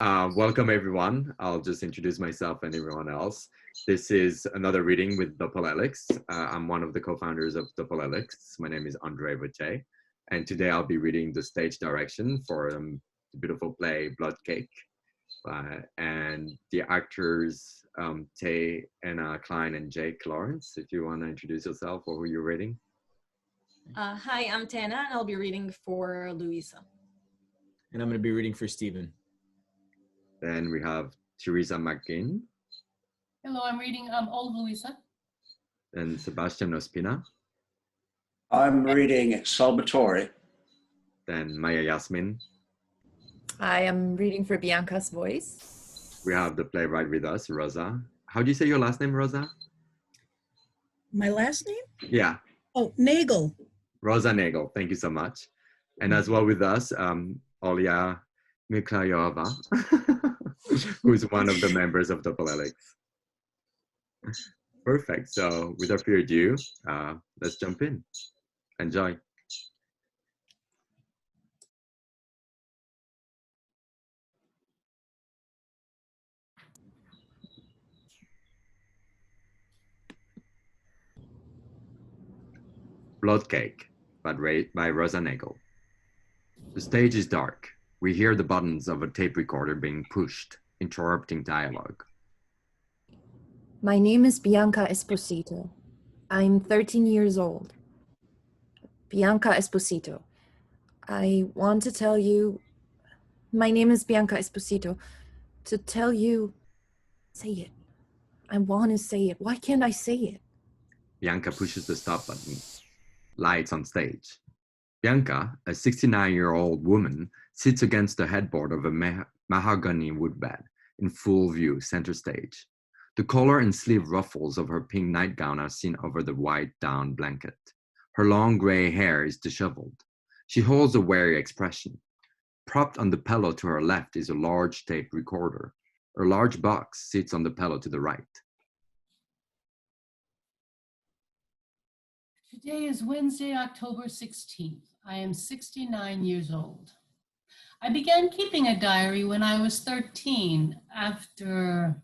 Welcome everyone. I'll just introduce myself and everyone else. This is another reading with Doppelhelix. I'm one of the co-founders of Doppelhelix. My name is André Vauthey, and today I'll be reading the stage direction for the beautiful play Bloodcake. And the actors Tay, Anna, Klein, and Jake Lawrence. If you want to introduce yourself or who you're reading. Hi, I'm Tana, and I'll be reading for Louisa. And I'm going to be reading for Stephen. Then we have Therese McGinn. Hello, I'm reading Old Louisa. And Sebastian Ospina. I'm reading Salvatore. Then Maya Jasmin. I am reading for Bianca's voice. We have the playwright with us, Rosa. How do you say your last name, Rosa? My last name? Yeah. Oh, Nagle. Rosa Nagle, thank you so much. And as well with us, Olia Miklayova, who's one of the members of Doppelhelix. Perfect, so without further ado, let's jump in. Enjoy. Bloodcake by Rosa Nagle. The stage is dark. We hear the buttons of a tape recorder being pushed, interrupting dialogue. My name is Bianca Esposito. I'm 13 years old. Bianca Esposito. I want to tell you, my name is Bianca Esposito. To tell you, say it. I want to say it. Why can't I say it? Bianca pushes the stop button. Lights on stage. Bianca, a 69-year-old woman, sits against the headboard of a mahogany woodbed in full view, center stage. The collar and sleeve ruffles of her pink nightgown are seen over the white down blanket. Her long gray hair is disheveled. She holds a wary expression. Propped on the pillow to her left is a large tape recorder. A large box sits on the pillow to the right. Today is Wednesday, October 16th. I am 69 years old. I began keeping a diary when I was 13 after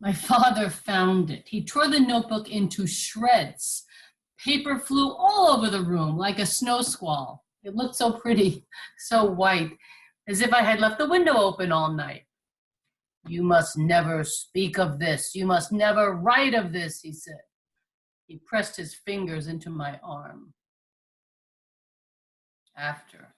my father found it. He tore the notebook into shreds. Paper flew all over the room like a snow squall. It looked so pretty, so white, as if I had left the window open all night. "You must never speak of this. You must never write of this," he said. He pressed his fingers into my arm. After,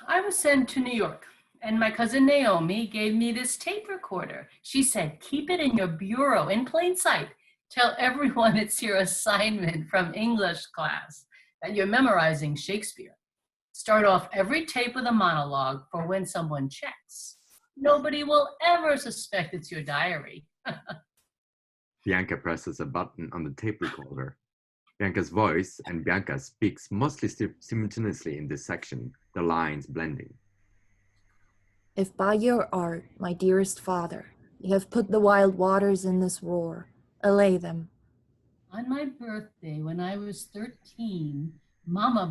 I was sent to New York, and my cousin Naomi gave me this tape recorder. She said, "Keep it in your bureau in plain sight. Tell everyone it's your assignment from English class, that you're memorizing Shakespeare. Start off every tape with a monologue for when someone checks. Nobody will ever suspect it's your diary." Bianca presses a button on the tape recorder. Bianca's voice and Bianca speaks mostly simultaneously in this section, the lines blending. If by your art, my dearest father, you have put the wild waters in this roar, allay them. On my birthday, when I was 13, Mama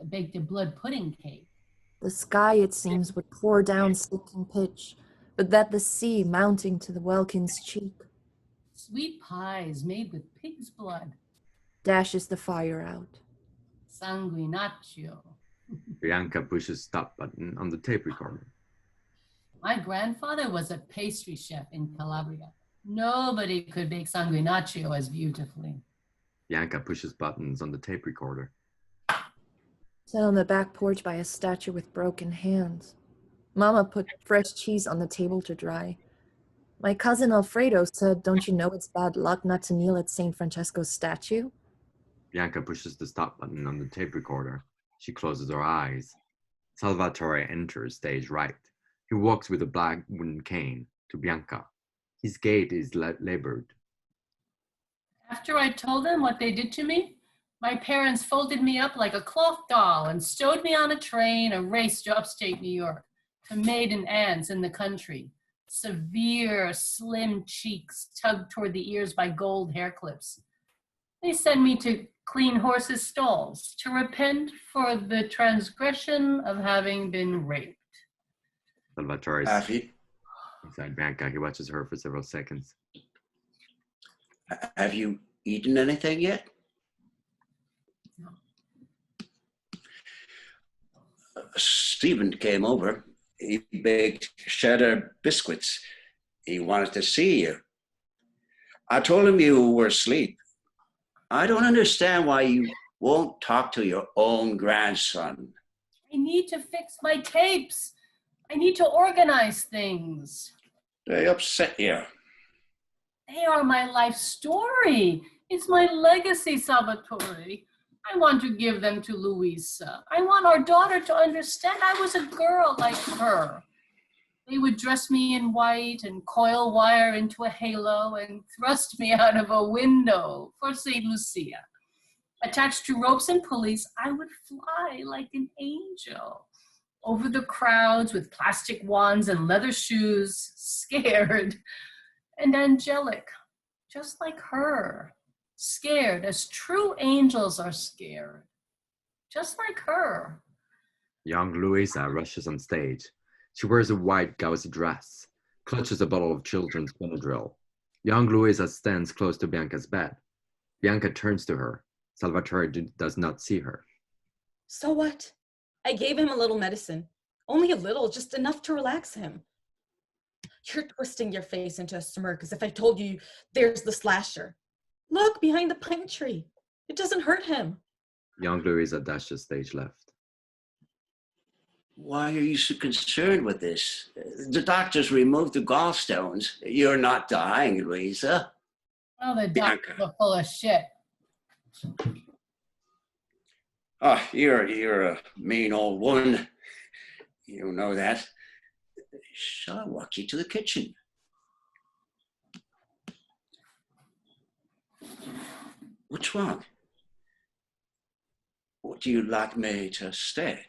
baked a blood pudding cake. The sky, it seems, would pour down sinking pitch, but that the sea mounting to the welkin's cheek Sweet pies made with pig's blood. dashes the fire out. Sanguinaccio. Bianca pushes stop button on the tape recorder. My grandfather was a pastry chef in Calabria. Nobody could bake sanguinaccio as beautifully. Bianca pushes buttons on the tape recorder. Sat on the back porch by a statue with broken hands. Mama put fresh cheese on the table to dry. My cousin Alfredo said, "Don't you know it's bad luck not to kneel at St. Francesco's statue?" Bianca pushes the stop button on the tape recorder. She closes her eyes. Salvatore enters stage right. He walks with a black wooden cane to Bianca. His gait is labored. After I told them what they did to me, my parents folded me up like a cloth doll and stowed me on a train and raced to upstate New York to maiden aunts in the country. Severe, slim cheeks tugged toward the ears by gold hair clips. They sent me to clean horses' stalls, to repent for the transgression of having been raped. Salvatore is Have you, inside Bianca. He watches her for several seconds. have you eaten anything yet? No. Stephen came over. He baked cheddar biscuits. He wanted to see you. I told him you were asleep. I don't understand why you won't talk to your own grandson. I need to fix my tapes. I need to organize things. They upset you. They are my life story. It's my legacy, Salvatore. I want to give them to Louisa. I want our daughter to understand I was a girl like her. They would dress me in white and coil wire into a halo and thrust me out of a window for St. Lucia. Attached to ropes and pulleys, I would fly like an angel over the crowds with plastic wands and leather shoes, scared and angelic, just like her. Scared as true angels are scared, just like her. Young Louisa rushes on stage. She wears a white gauzy dress, clutches a bottle of children's Benadryl. Young Louisa stands close to Bianca's bed. Bianca turns to her. Salvatore does not see her. So what? I gave him a little medicine. Only a little, just enough to relax him. You're twisting your face into a smirk as if I told you there's the slasher. Look behind the pine tree. It doesn't hurt him. Young Louisa dashes stage left. Why are you so concerned with this? The doctors removed the gallstones. You're not dying, Louisa. Oh, the doctors Bianca. are full of shit. Oh, you're a mean old woman. You know that. Shall I walk you to the kitchen? What's wrong? Would you like me to stay?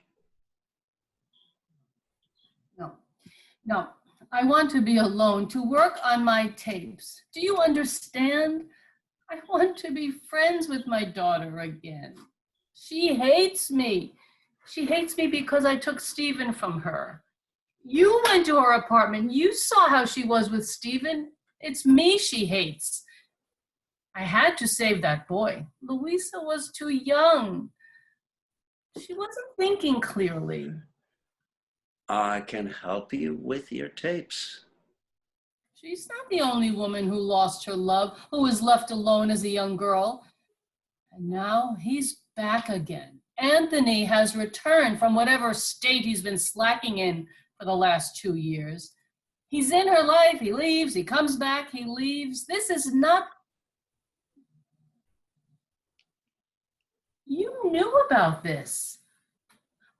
No, I want to be alone, to work on my tapes. Do you understand? I want to be friends with my daughter again. She hates me. She hates me because I took Stephen from her. You went to her apartment. You saw how she was with Stephen. It's me she hates. I had to save that boy. Louisa was too young. She wasn't thinking clearly. I can help you with your tapes. She's not the only woman who lost her love, who was left alone as a young girl. And now he's back again. Anthony has returned from whatever state he's been slacking in for the last 2 years. He's in her life, he leaves, he comes back, he leaves. This is not... You knew about this.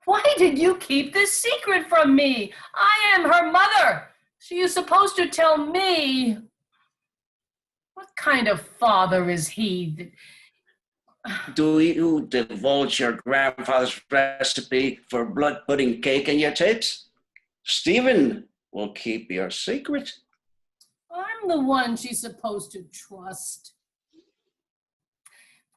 Why did you keep this secret from me? I am her mother. She is supposed to tell me. What kind of father is he? Do you divulge your grandfather's recipe for blood pudding cake in your tapes? Stephen will keep your secret. I'm the one she's supposed to trust.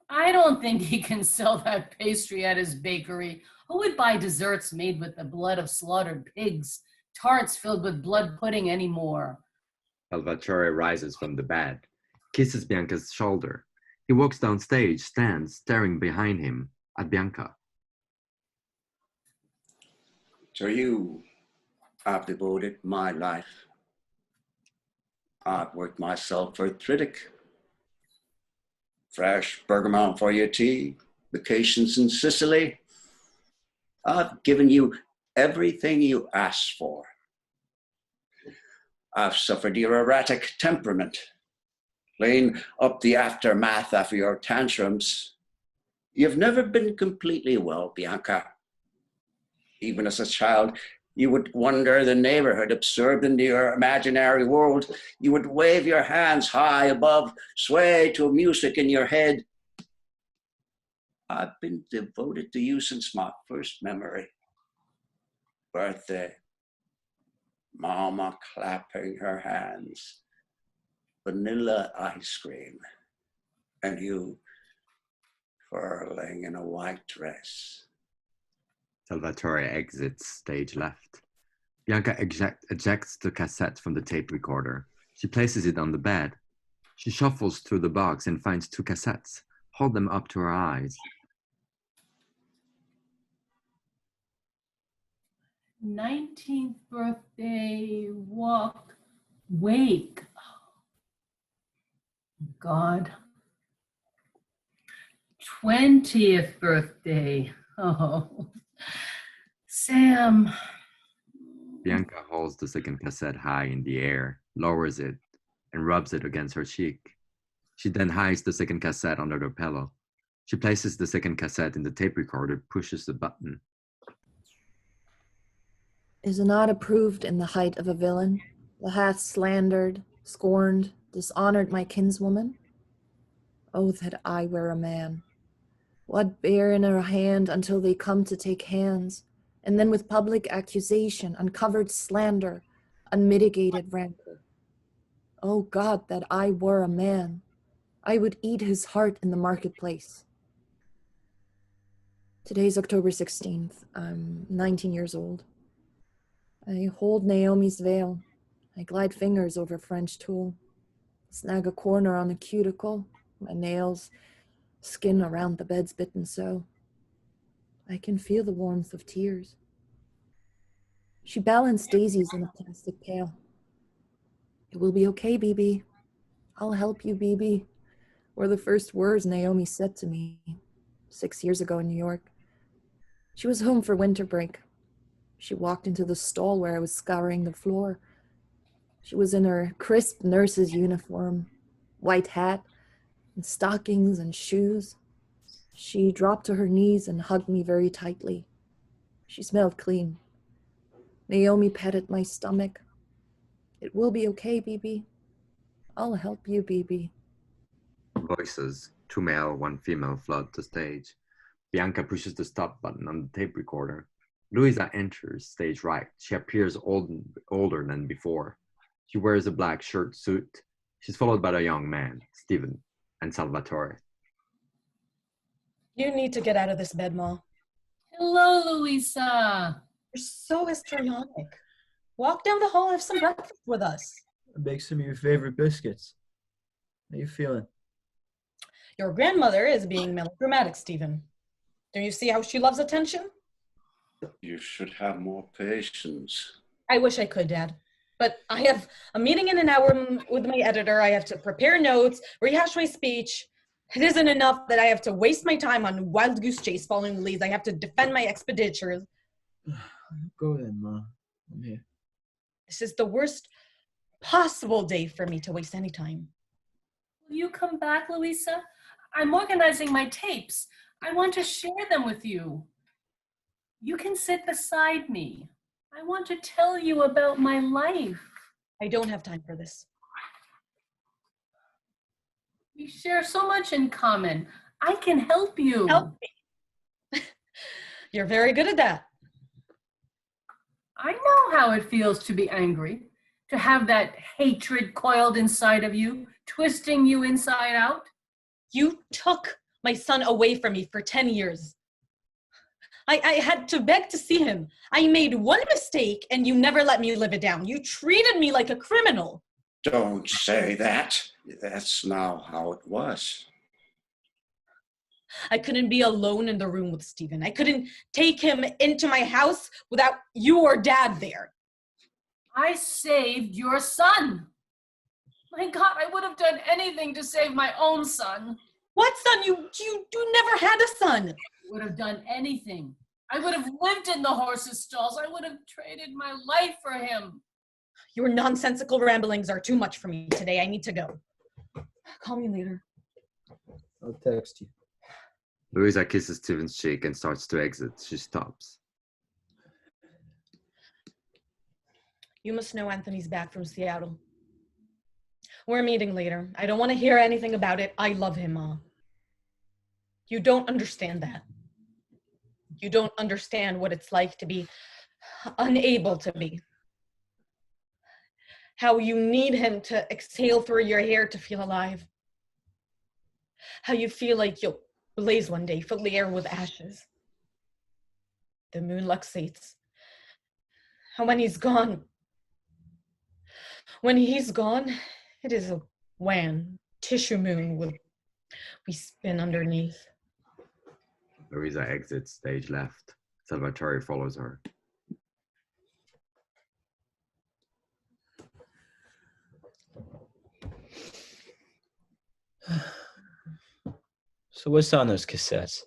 I don't think he can sell that pastry at his bakery. Who would buy desserts made with the blood of slaughtered pigs, tarts filled with blood pudding anymore? Salvatore rises from the bed, kisses Bianca's shoulder. He walks downstage, stands staring behind him at Bianca. To you, I've devoted my life. I've worked myself arthritic. Fresh bergamot for your tea, vacations in Sicily. I've given you everything you asked for. I've suffered your erratic temperament, clean up the aftermath of your tantrums. You've never been completely well, Bianca. Even as a child, you would wander the neighborhood, absorbed into your imaginary world. You would wave your hands high above, sway to music in your head. I've been devoted to you since my first memory. Birthday, Mama clapping her hands, vanilla ice cream, and you twirling in a white dress. Salvatore exits stage left. Bianca ejects the cassette from the tape recorder. She places it on the bed. She shuffles through the box and finds 2 cassettes. Hold them up to her eyes. 19th birthday walk, wake. God. 20th birthday. Oh, Sam. Bianca holds the second cassette high in the air, lowers it, and rubs it against her cheek. She then hides the second cassette under her pillow. She places the second cassette in the tape recorder, pushes the button. Is not approved in the height of a villain, that hath slandered, scorned, dishonored my kinswoman? Oh, that I were a man! What bear in her hand until they come to take hands, and then with public accusation, uncovered slander, unmitigated rancor? Oh God, that I were a man! I would eat his heart in the marketplace. Today's October 16th. I'm 19 years old. I hold Naomi's veil. I glide fingers over French tulle, snag a corner on a cuticle, my nails, skin around the bed's bitten so. I can feel the warmth of tears. She balanced daisies in a plastic pail. It will be okay, BB. I'll help you, BB, were the first words Naomi said to me 6 years ago in New York. She was home for winter break. She walked into the stall where I was scouring the floor. She was in her crisp nurse's uniform, white hat, and stockings and shoes. She dropped to her knees and hugged me very tightly. She smelled clean. Naomi petted my stomach. It will be okay, BB. I'll help you, BB. Voices, 2 male, 1 female, flood the stage. Bianca pushes the stop button on the tape recorder. Louisa enters stage right. She appears older than before. She wears a black shirt suit. She's followed by a young man, Stephen, and Salvatore. You need to get out of this bed, Ma. Hello, Louisa. You're so histrionic. Walk down the hall, have some breakfast with us. Bake some of your favorite biscuits. How you feeling? Your grandmother is being melodramatic, Stephen. Do you see how she loves attention? You should have more patience. I wish I could, Dad. But I have a meeting in an hour with my editor. I have to prepare notes, rehash my speech. It isn't enough that I have to waste my time on wild goose chase following leads. I have to defend my expenditures. Go then, Ma. I'm here. This is the worst possible day for me to waste any time. Will you come back, Louisa? I'm organizing my tapes. I want to share them with you. You can sit beside me. I want to tell you about my life. I don't have time for this. We share so much in common. I can help you. Help me. You're very good at that. I know how it feels to be angry, to have that hatred coiled inside of you, twisting you inside out. You took my son away from me for 10 years. I had to beg to see him. I made one mistake and you never let me live it down. You treated me like a criminal. Don't say that. That's now how it was. I couldn't be alone in the room with Stephen. I couldn't take him into my house without you or Dad there. I saved your son. My God, I would have done anything to save my own son. What son? You never had a son. Would have done anything. I would have lived in the horses' stalls. I would have traded my life for him. Your nonsensical ramblings are too much for me today. I need to go. Call me later. I'll text you. Louisa kisses Stephen's cheek and starts to exit. She stops. You must know Anthony's back from Seattle. We're meeting later. I don't want to hear anything about it. I love him, Ma. You don't understand that. You don't understand what it's like to be unable to be. How you need him to exhale through your hair to feel alive. How you feel like you'll blaze one day, fill the air with ashes. The moon luxates. And when he's gone, it is a wan tissue moon we spin underneath. Louisa exits stage left. Salvatore follows her. So what's on those cassettes?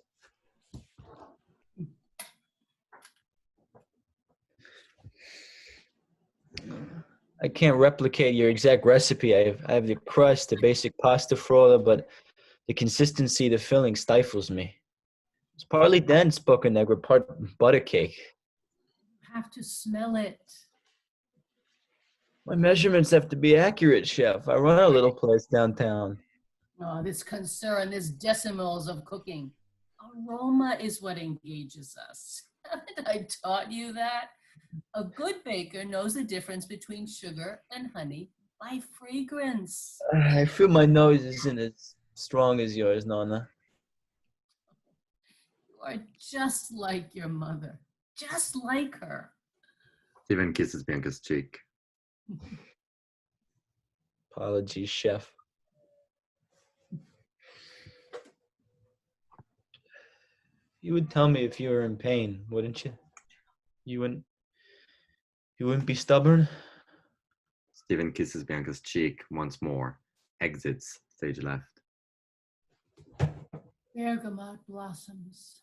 I can't replicate your exact recipe. I have the crust, the basic pasta frolla, but the consistency, the filling stifles me. It's partly dense, Boca Negra, part butter cake. You have to smell it. My measurements have to be accurate, chef. I run a little place downtown. Oh, this concern, this decimals of cooking. Aroma is what engages us. Haven't I taught you that? A good baker knows the difference between sugar and honey by fragrance. I feel my nose isn't as strong as yours, Nonna. You are just like your mother, just like her. Steven kisses Bianca's cheek. Apologies, chef. You would tell me if you were in pain, wouldn't you? You wouldn't be stubborn? Steven kisses Bianca's cheek once more. Exits stage left. Bergamot blossoms,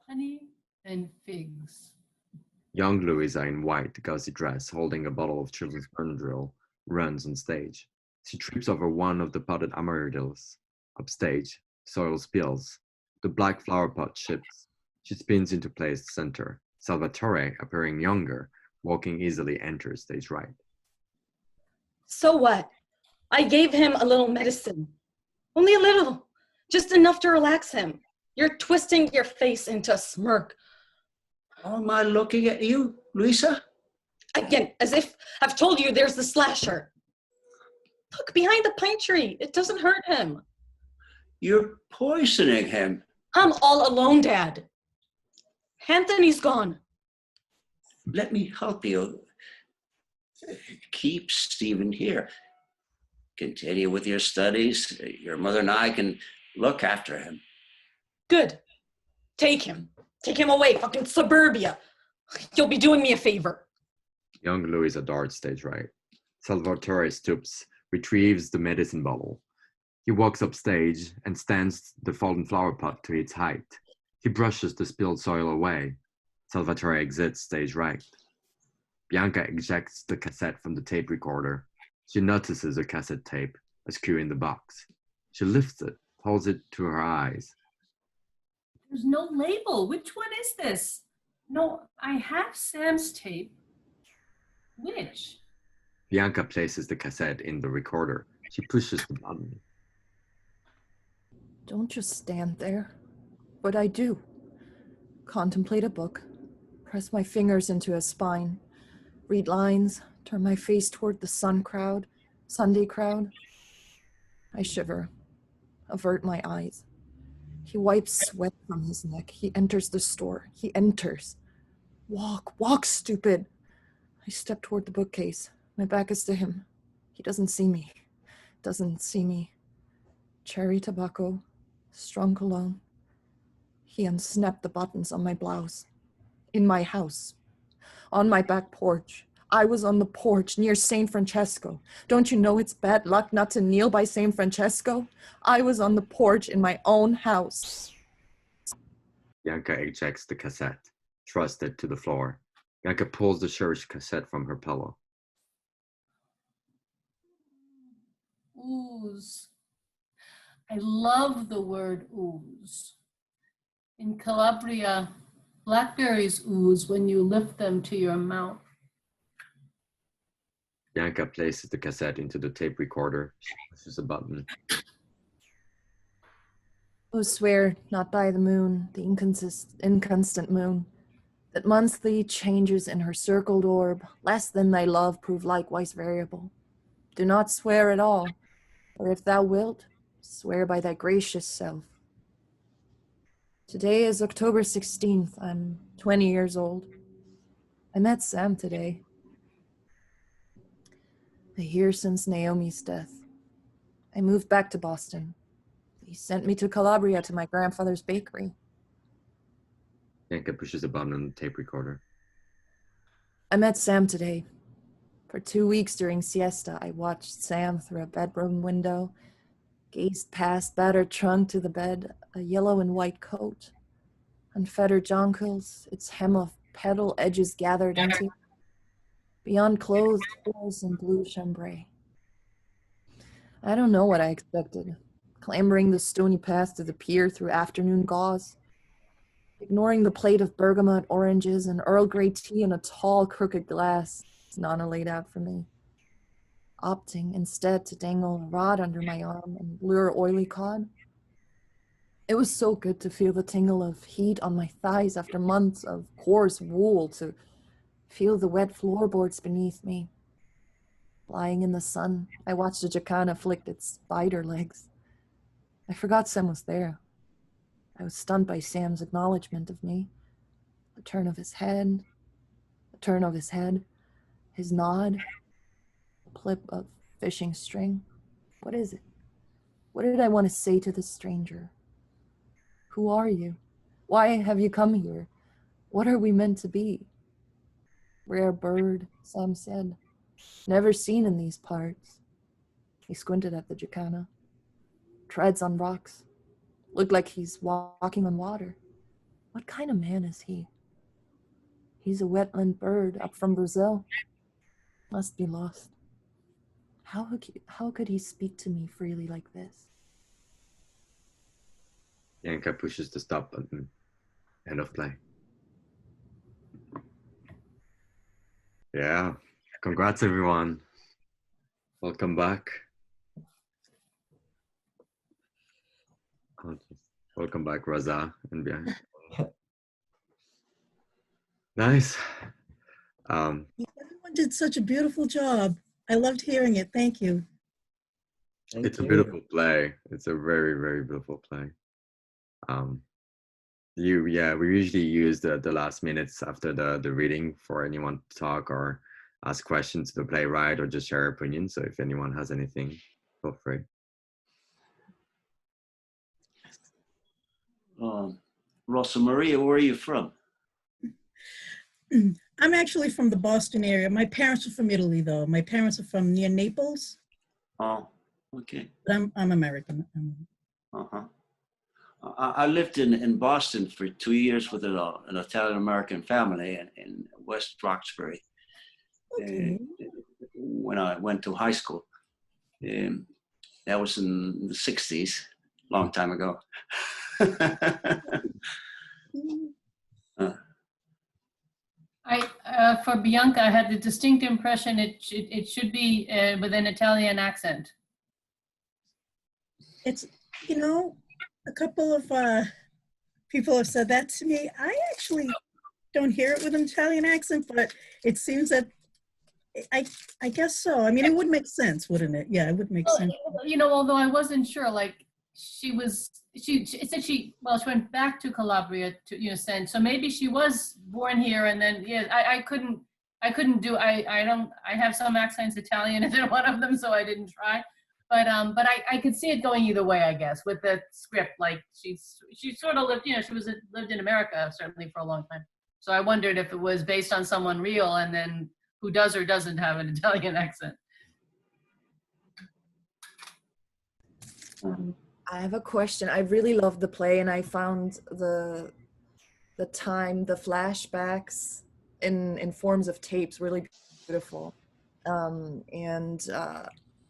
honey and figs. Young Louisa in white gauzy dress, holding a bottle of children's Benadryl, runs on stage. She trips over one of the potted amaryllis. Upstage, soil spills. The black flower pot shifts. She spins into place center. Salvatore, appearing younger, walking easily, enters stage right. So what? I gave him a little medicine. Only a little. Just enough to relax him. You're twisting your face into a smirk. Am I looking at you, Louisa? Again, as if I've told you there's the slasher. Look, behind the pine tree. It doesn't hurt him. You're poisoning him. I'm all alone, Dad. Anthony's gone. Let me help you. Keep Stephen here. Continue with your studies. Your mother and I can look after him. Good. Take him. Take him away, fucking suburbia. You'll be doing me a favor. Young Louisa darts stage right. Salvatore stoops, retrieves the medicine bottle. He walks upstage and stands the fallen flower pot to its height. He brushes the spilled soil away. Salvatore exits stage right. Bianca ejects the cassette from the tape recorder. She notices a cassette tape askew in the box. She lifts it, holds it to her eyes. There's no label. Which one is this? No, I have Sam's tape. Which? Bianca places the cassette in the recorder. She pushes the button. Don't just stand there. But I do. Contemplate a book. Press my fingers into a spine. Read lines. Turn my face toward the Sunday crowd. I shiver. Avert my eyes. He wipes sweat from his neck. He enters the store. He enters. Walk, stupid. I step toward the bookcase. My back is to him. He doesn't see me. Cherry tobacco. Strong cologne. He unsnapped the buttons on my blouse. In my house. On my back porch. I was on the porch near St. Francesco. Don't you know it's bad luck not to kneel by St. Francesco? I was on the porch in my own house. Bianca ejects the cassette, thrusts it to the floor. Bianca pulls the cherished cassette from her pillow. Ooze. I love the word ooze. In Calabria, blackberries ooze when you lift them to your mouth. Bianca places the cassette into the tape recorder. She pushes a button. Oh, swear, not by the moon, the inconstant moon, that monthly changes in her circled orb, less than thy love prove likewise variable. Do not swear at all, or if thou wilt, swear by thy gracious self. Today is October 16th. I'm 20 years old. I met Sam today. A year since Naomi's death. I moved back to Boston. He sent me to Calabria to my grandfather's bakery. Bianca pushes a button on the tape recorder. I met Sam today. For 2 weeks during siesta, I watched Sam through a bedroom window, gazed past battered trunk to the bed, a yellow and white coat, unfettered jonquils, its hem of petal edges gathered into, beyond closed doors and blue chambray. I don't know what I expected, clambering the stony path to the pier through afternoon gauze, ignoring the plate of bergamot oranges and Earl Grey tea in a tall, crooked glass Nana laid out for me, opting instead to dangle a rod under my arm and lure oily cod. It was so good to feel the tingle of heat on my thighs after months of coarse wool, to feel the wet floorboards beneath me. Lying in the sun, I watched the jacana flick its spider legs. I forgot Sam was there. I was stunned by Sam's acknowledgement of me. The turn of his head, his nod, a clip of fishing string. What is it? What did I want to say to this stranger? Who are you? Why have you come here? What are we meant to be? Rare bird, Sam said. Never seen in these parts. He squinted at the jacana. Treads on rocks. Looked like he's walking on water. What kind of man is he? He's a wetland bird up from Brazil. Must be lost. How could he speak to me freely like this? Bianca pushes the stop button. End of play. Yeah. Congrats, everyone. Welcome back. Welcome back, Rosa and Bianca. Nice. Everyone did such a beautiful job. I loved hearing it. Thank you. It's a beautiful play. It's a very, very beautiful play. We usually use the last minutes after the reading for anyone to talk or ask questions to the playwright or just share opinions. So if anyone has anything, feel free. Rosa Maria, where are you from? I'm actually from the Boston area. My parents are from Italy, though. My parents are from near Naples. Oh, okay. But I'm American. Uh-huh. I lived in Boston for 2 years with an Italian-American family in West Roxbury. Okay. When I went to high school. That was in the 60s, long time ago. For Bianca, I had the distinct impression it should be with an Italian accent. It's, a couple of people have said that to me. I actually don't hear it with an Italian accent, but it seems that I guess so. I mean, it would make sense, wouldn't it? Yeah, it would make sense. Although I wasn't sure, like she said she went back to Calabria to send. So maybe she was born here and then I have some accents. Italian isn't one of them, so I didn't try. But I could see it going either way, I guess, with the script. Like she sort of lived, she lived in America certainly for a long time. So I wondered if it was based on someone real and then who does or doesn't have an Italian accent. I have a question. I really loved the play, and I found the flashbacks in forms of tapes really beautiful.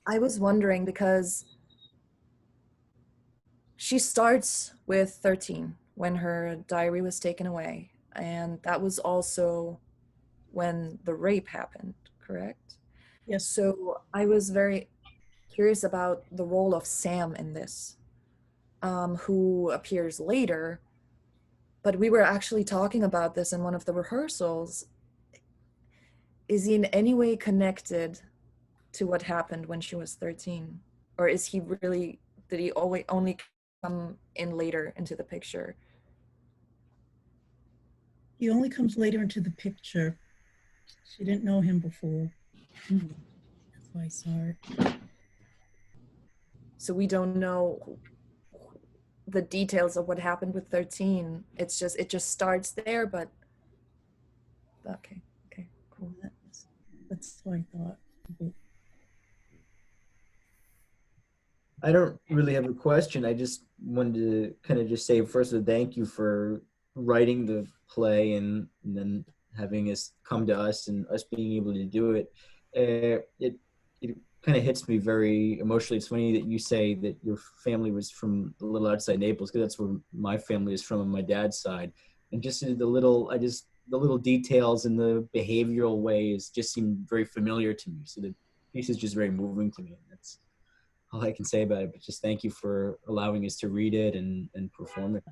I was wondering, because she starts with 13 when her diary was taken away, and that was also when the rape happened, correct? Yes. So I was very curious about the role of Sam in this, who appears later, but we were actually talking about this in one of the rehearsals. Is he in any way connected to what happened when she was 13? Or is he really, did he only come in later into the picture? He only comes later into the picture. She didn't know him before. That's why I saw it. So we don't know the details of what happened with 13. It just starts there, but okay, cool. That's what I thought. I don't really have a question. I just wanted to kind of just say first a thank you for writing the play and then having us come to us and us being able to do it. It kind of hits me very emotionally. It's funny that you say that your family was from a little outside Naples, because that's where my family is from on my dad's side. And just the little details and the behavioral ways just seem very familiar to me. So the piece is just very moving to me. That's all I can say about it, but just thank you for allowing us to read it and perform it.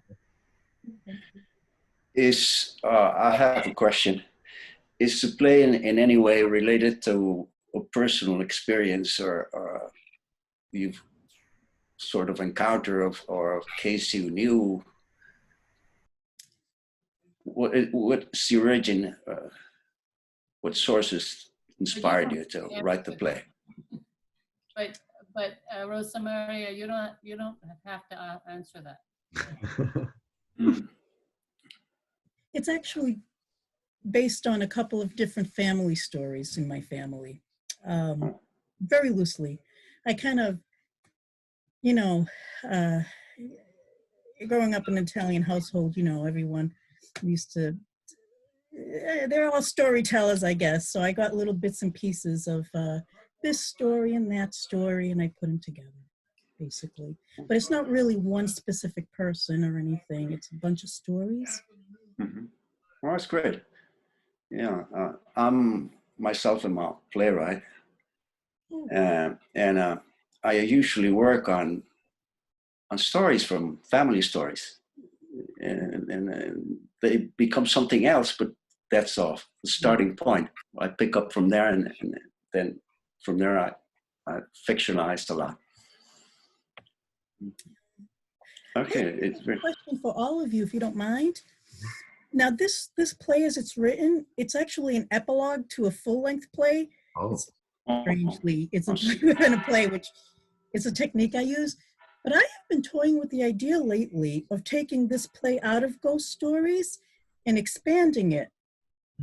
I have a question. Is the play in any way related to a personal experience or you've sort of encounter or a case you knew? What's the origin? What sources inspired you to write the play? But Rosa Maria, you don't have to answer that. It's actually based on a couple of different family stories in my family, very loosely. I kind of, growing up in an Italian household, everyone used to, they're all storytellers, I guess. So I got little bits and pieces of this story and that story, and I put them together, basically. But it's not really one specific person or anything. It's a bunch of stories. Mm-hmm. Well, that's great. Yeah, I'm myself a playwright, and I usually work on stories from family stories, and they become something else, but that's off the starting point. I pick up from there, and then from there I fictionalized a lot. Okay, it's a question for all of you, if you don't mind. Now, this play, as it's written, it's actually an epilogue to a full-length play. Oh. Strangely, it's a play, which is a technique I use. But I have been toying with the idea lately of taking this play out of ghost stories and expanding it.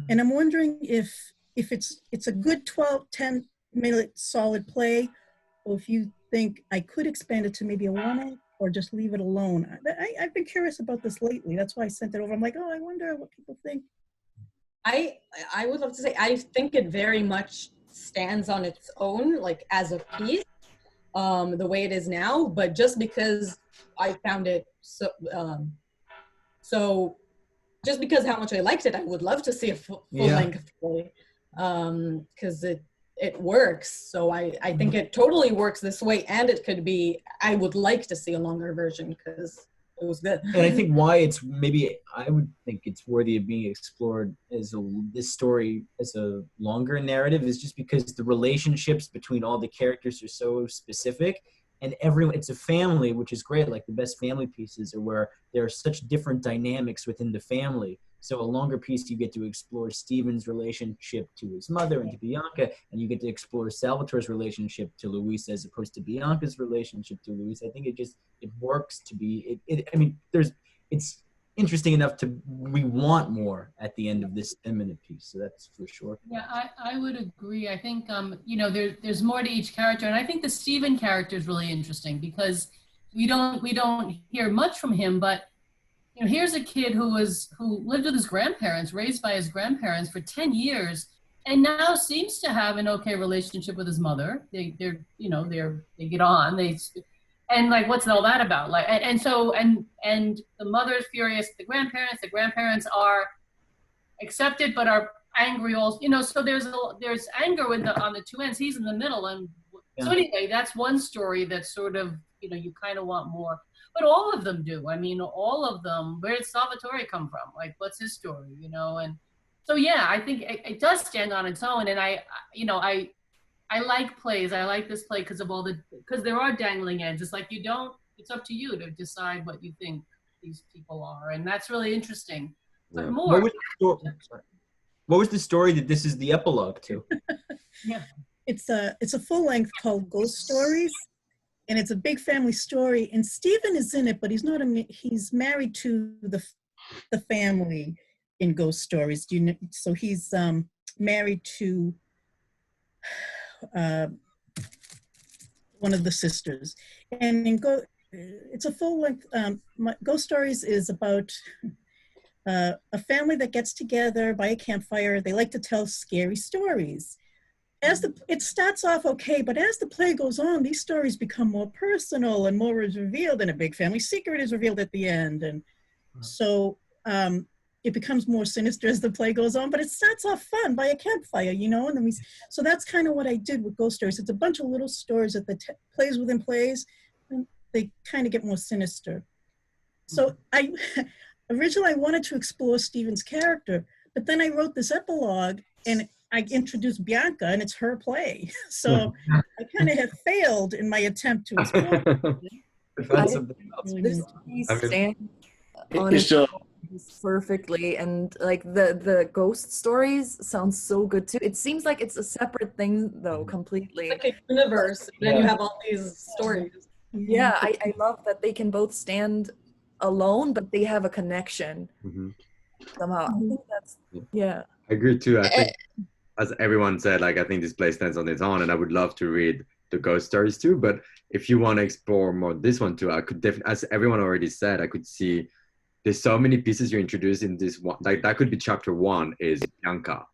And I'm wondering if it's a good 10-minute solid play, or if you think I could expand it to maybe a 1-act, or just leave it alone. I've been curious about this lately. That's why I sent it over. I'm like, oh, I wonder what people think. I would love to say, I think it very much stands on its own, like as a piece, the way it is now, but just because I found it so just because how much I liked it, I would love to see a full length play, because it works. So I think it totally works this way, and it could be, I would like to see a longer version because it was good. And I think why it's I would think it's worthy of being explored as this story as a longer narrative is just because the relationships between all the characters are so specific, and it's a family, which is great. Like the best family pieces are where there are such different dynamics within the family. So a longer piece, you get to explore Stephen's relationship to his mother and to Bianca, and you get to explore Salvatore's relationship to Louisa as opposed to Bianca's relationship to Louisa. I think it works to be, it's interesting enough we want more at the end of this 10-minute piece. So that's for sure. Yeah, I would agree. I think, there's more to each character. And I think the Stephen character is really interesting because we don't hear much from him, but here's a kid who lived with his grandparents, raised by his grandparents for 10 years, and now seems to have an okay relationship with his mother. They get on. And like, what's all that about? Like, and the mother's furious at the grandparents are accepted, but are angry also, so there's anger on the two ends. He's in the middle. And so anyway, that's one story that's sort of, you kind of want more. But all of them do. I mean, all of them. Where did Salvatore come from? Like, what's his story? And so, yeah, I think it does stand on its own. And I like plays. I like this play because there are dangling ends. It's like it's up to you to decide what you think these people are. And that's really interesting. but Yeah. more. What was the story that this is the epilogue to? Yeah. It's a full length called Ghost Stories, and it's a big family story. And Stephen is in it, but he's not he's married to the family in Ghost Stories. Do you know? So he's married to one of the sisters, and it's a full length. Ghost Stories is about a family that gets together by a campfire. They like to tell scary stories. It starts off okay, but as the play goes on, these stories become more personal and more is revealed, and a big family secret is revealed at the end. And so it becomes more sinister as the play goes on, but it starts off fun by a campfire, you know? And then so that's kind of what I did with Ghost Stories. It's a bunch of little stories that plays within plays, and they kind of get more sinister. So originally I wanted to explore Stephen's character, but then I wrote this epilogue, and I introduced Bianca, and it's her play. So I kind of had failed in my attempt to explore stand on It's its perfectly, and like the ghost stories sounds so good too. It seems like it's a separate thing though, completely. Like a universe, and then you have all these stories. Yeah, I love that they can both stand alone, but they have a connection somehow. I think that's I agree too. I think, as everyone said, like I think this play stands on its own, and I would love to read the ghost stories too. But if you want to explore more this one too, I could definitely, as everyone already said, I could see there's so many pieces you introduce in this one. Like that could be chapter 1 is Bianca,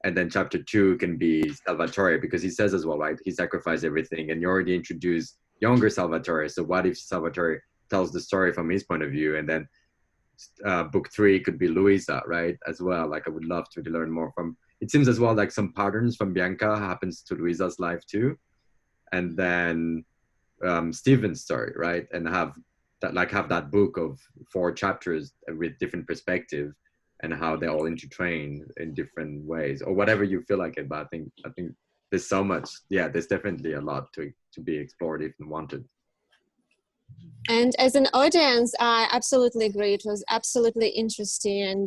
and then chapter 2 can be Salvatore, because he says as well, right? He sacrificed everything, and you already introduced younger Salvatore. So what if Salvatore tells the story from his point of view, and then book 3 could be Louisa, right? As well. Like I would love to learn more from. It seems as well like some patterns from Bianca happens to Louisa's life too, and then Stephen's story, right? And have that book of 4 chapters with different perspective, and how they all intertwine in different ways, or whatever you feel like it. But I think there's so much. Yeah, there's definitely a lot to be explored if wanted. And as an audience, I absolutely agree. It was absolutely interesting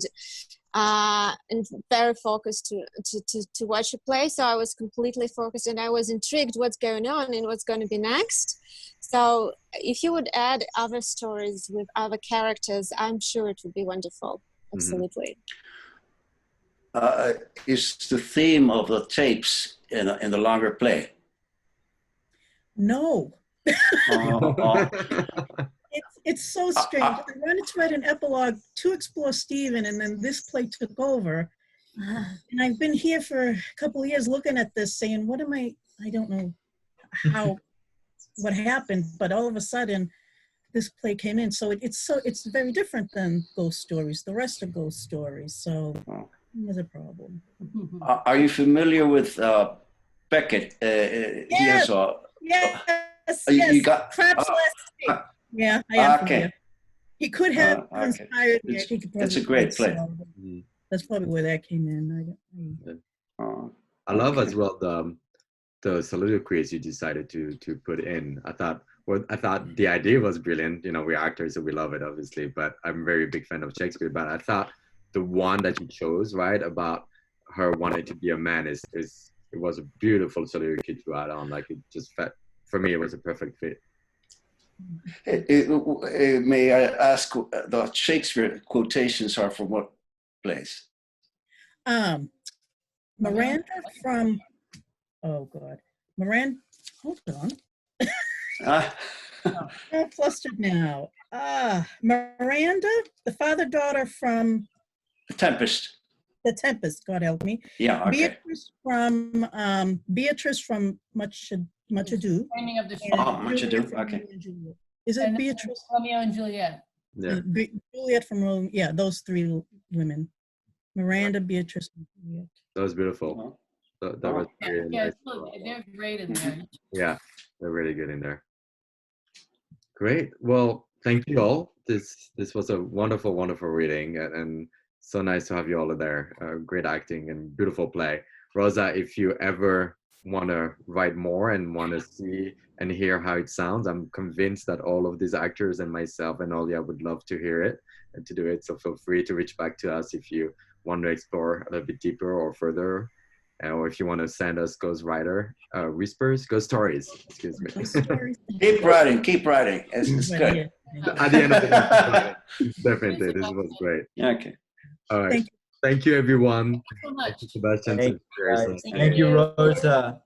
and very focused to watch a play. So I was completely focused, and I was intrigued what's going on and what's going to be next. So if you would add other stories with other characters, I'm sure it would be wonderful. Absolutely. Is the theme of the tapes in the longer play? No. It's so strange. I wanted to write an epilogue to explore Stephen, and then this play took over. And I've been here for a couple of years looking at this saying, I don't know what happened, but all of a sudden this play came in. So it's very different than Ghost Stories, the rest of Ghost Stories. So there's a problem. Are you familiar with Beckett? Yes. Yes. You got Crab's Last Escape. Yeah, I am familiar. He could have inspired me. It's a great play. So that's probably where that came in. I love as well the soliloquies you decided to put in. I thought the idea was brilliant. You know, we're actors, so we love it, obviously. But I'm a very big fan of Shakespeare. But I thought the one that you chose, right, about her wanting to be a man, it was a beautiful soliloquy to add on. Like it just felt, for me, it was a perfect fit. May I ask, the Shakespeare quotations are from what plays? Miranda from, Miranda, hold on. I'm flustered now. Miranda, the father-daughter from The Tempest. The Tempest, God help me. Yeah, okay. Beatrice from Much Ado. Framing of the Much Ado, okay. Is it Beatrice? Romeo and Juliet. Yeah. Juliet from Rome. Yeah, those 3 women. Miranda, Beatrice, and Juliet. That was beautiful. That was really nice. They're great in there. Yeah, they're really good in there. Great. Well, thank you all. This was a wonderful, wonderful reading, and so nice to have you all there. Great acting and beautiful play. Rosa, if you ever want to write more and want to see and hear how it sounds, I'm convinced that all of these actors and myself and Olia would love to hear it. to do it. So feel free to reach back to us if you want to explore a little bit deeper or further, or if you want to send us ghost stories. Excuse me. Keep writing. It's good. At the end of the day, definitely, this was great. Okay. All right. Thank you, everyone. So much. Thank you, Sebastian. Thank you, Rosa.